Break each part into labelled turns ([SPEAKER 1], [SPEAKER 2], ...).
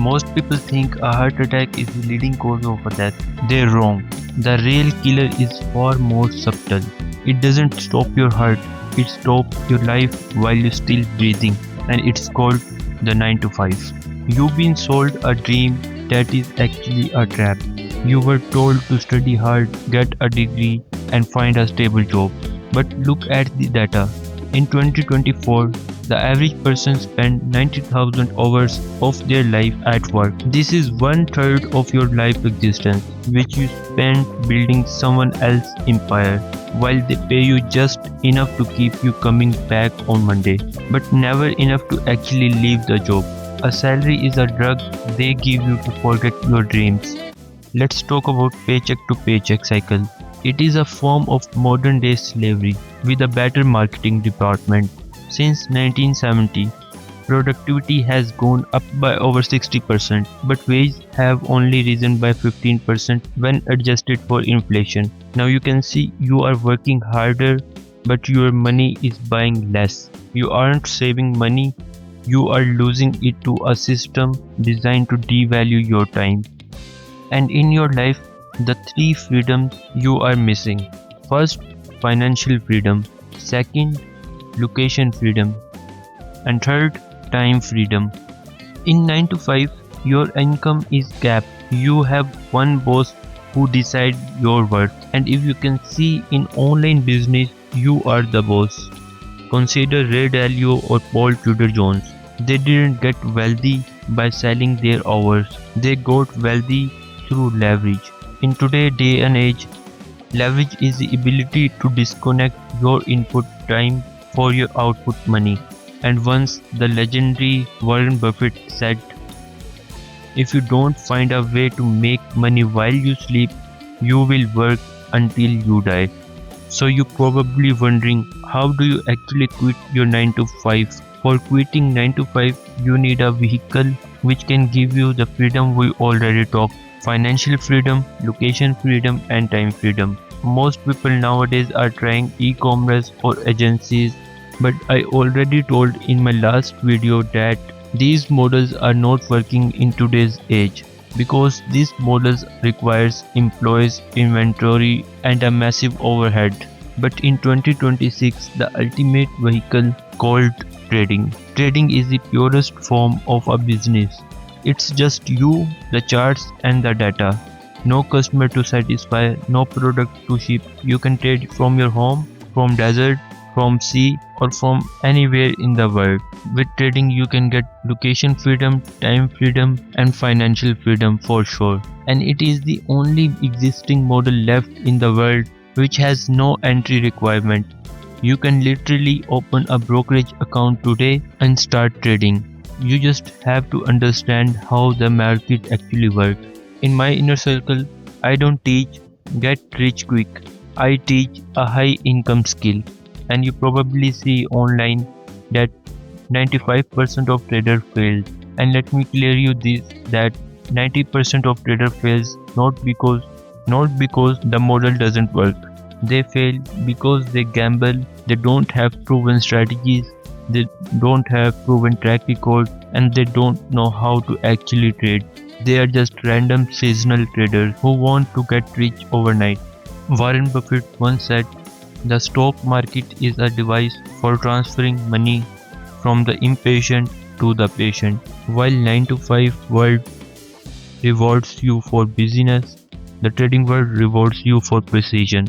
[SPEAKER 1] Most people think a heart attack is the leading cause of a death. They're wrong. The real killer is far more subtle. It doesn't stop your heart, it stops your life while you're still breathing, and it's called the 9 to 5. You've been sold a dream that is actually a trap. You were told to study hard, get a degree, and find a stable job. But look at the data. In 2024, the average person spent 90,000 hours of their life at work. This is one third of your life existence, which you spent building someone else's empire, while they pay you just enough to keep you coming back on Monday, but never enough to actually leave the job. A salary is a drug they give you to forget your dreams. Let's talk about paycheck to paycheck cycle. It is a form of modern day slavery with a better marketing department. Since 1970, productivity has gone up by over 60%, but wages have only risen by 15% when adjusted for inflation. Now you can see you are working harder, but your money is buying less. You aren't saving money, you are losing it to a system designed to devalue your time. And in your life, the three freedoms you are missing. First, financial freedom. Second, location freedom. And third, time freedom. In 9 to 5, your income is capped. You have one boss who decides your worth. And if you can see in online business, you are the boss. Consider Ray Dalio or Paul Tudor Jones. They didn't get wealthy by selling their hours. They got wealthy through leverage. In today's day and age, leverage is the ability to disconnect your input time for your output money. And once the legendary Warren Buffett said, if you don't find a way to make money while you sleep, you will work until you die. So you're probably wondering, how do you actually quit your 9 to 5? For quitting 9 to 5, you need a vehicle which can give you the freedom we already talked. Financial freedom, location freedom, and time freedom. Most people nowadays are trying e-commerce or agencies, but I already told in my last video that these models are not working in today's age because these models requires employees, inventory, and a massive overhead. But in 2026, the ultimate vehicle called trading. Trading is the purest form of a business. It's just you, the charts, and the data. No customer to satisfy, no product to ship. You can trade from your home, from desert, from sea, or from anywhere in the world. With trading, you can get location freedom, time freedom, and financial freedom for sure. And it is the only existing model left in the world which has no entry requirement. You can literally open a brokerage account today and start trading. You just have to understand how the market actually works. In my inner circle, I don't teach get rich quick. I teach a high income skill. And you probably see online that 95% of traders fail. And let me clear you this that 90% of traders fails not because the model doesn't work. They fail because they gamble, they don't have proven strategies, they don't have proven track record, and they don't know how to actually trade. They are just random seasonal traders who want to get rich overnight. Warren Buffett once said, the stock market is a device for transferring money from the impatient to the patient. While 9 to 5 world rewards you for busyness, the trading world rewards you for precision.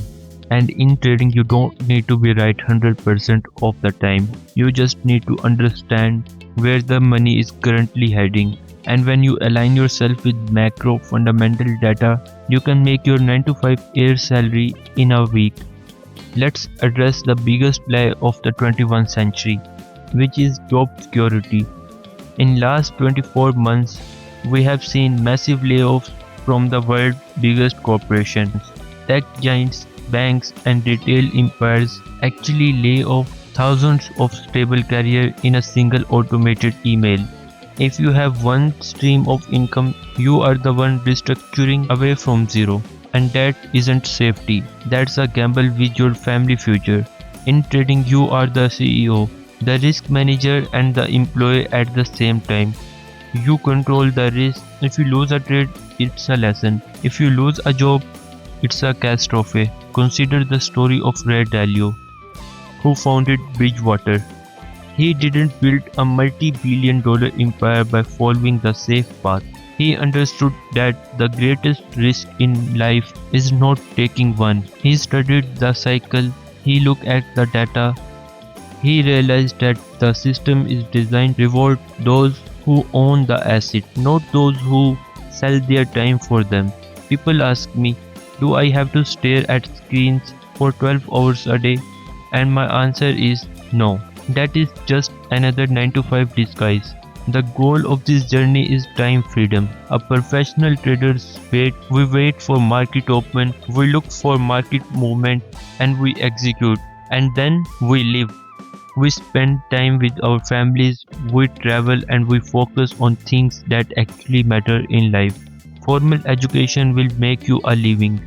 [SPEAKER 1] And in trading, you don't need to be right 100% of the time. You just need to understand where the money is currently heading. And when you align yourself with macro fundamental data, you can make your 9 to 5 year salary in a week. Let's address the biggest lie of the 21st century, which is job security. In last 24 months, we have seen massive layoffs from the world's biggest corporations. Tech giants, banks, and retail empires actually lay off thousands of stable careers in a single automated email. If you have one stream of income, you are the one restructuring away from zero. And that isn't safety, that's a gamble with your family future. In trading, you are the CEO, the risk manager, and the employee at the same time. You control the risk. If you lose a trade, it's a lesson. If you lose a job, it's a catastrophe. Consider the story of Ray Dalio, who founded Bridgewater. He didn't build a multi-billion-dollar empire by following the safe path. He understood that the greatest risk in life is not taking one. He studied the cycle, he looked at the data, he realized that the system is designed to reward those who own the asset, not those who sell their time for them. People ask me, do I have to stare at screens for 12 hours a day? And my answer is no. That is just another 9 to 5 disguise. The goal of this journey is time freedom. A professional traders wait, we wait for market open, we look for market movement and we execute, and then we live. We spend time with our families, we travel and we focus on things that actually matter in life. Formal education will make you a living.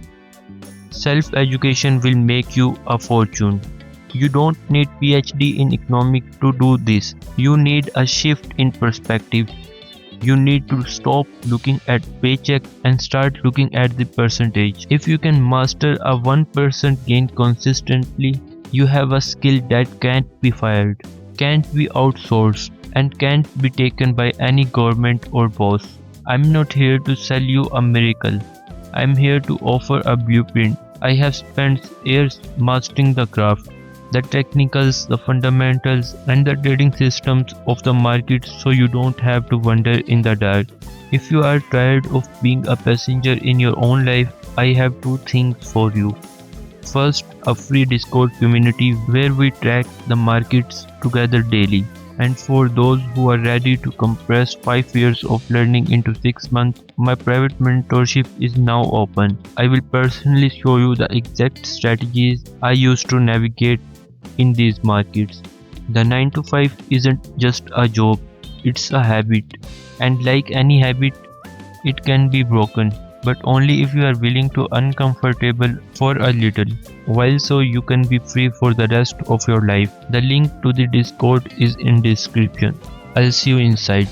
[SPEAKER 1] Self-education will make you a fortune. You don't need PhD in economics to do this. You need a shift in perspective. You need to stop looking at paycheck and start looking at the percentage. If you can master a 1% gain consistently, you have a skill that can't be fired, can't be outsourced, and can't be taken by any government or boss. I'm not here to sell you a miracle. I'm here to offer a blueprint. I have spent years mastering the craft, the technicals, the fundamentals, and the trading systems of the market so you don't have to wander in the dark. If you are tired of being a passenger in your own life, I have two things for you. First, a free Discord community where we track the markets together daily. And for those who are ready to compress 5 years of learning into 6 months, my private mentorship is now open. I will personally show you the exact strategies I use to navigate in these markets. The 9 to 5 isn't just a job, it's a habit. And like any habit, it can be broken, but only if you are willing to uncomfortable for a little, while so you can be free for the rest of your life. The link to the Discord is in description. I'll see you inside.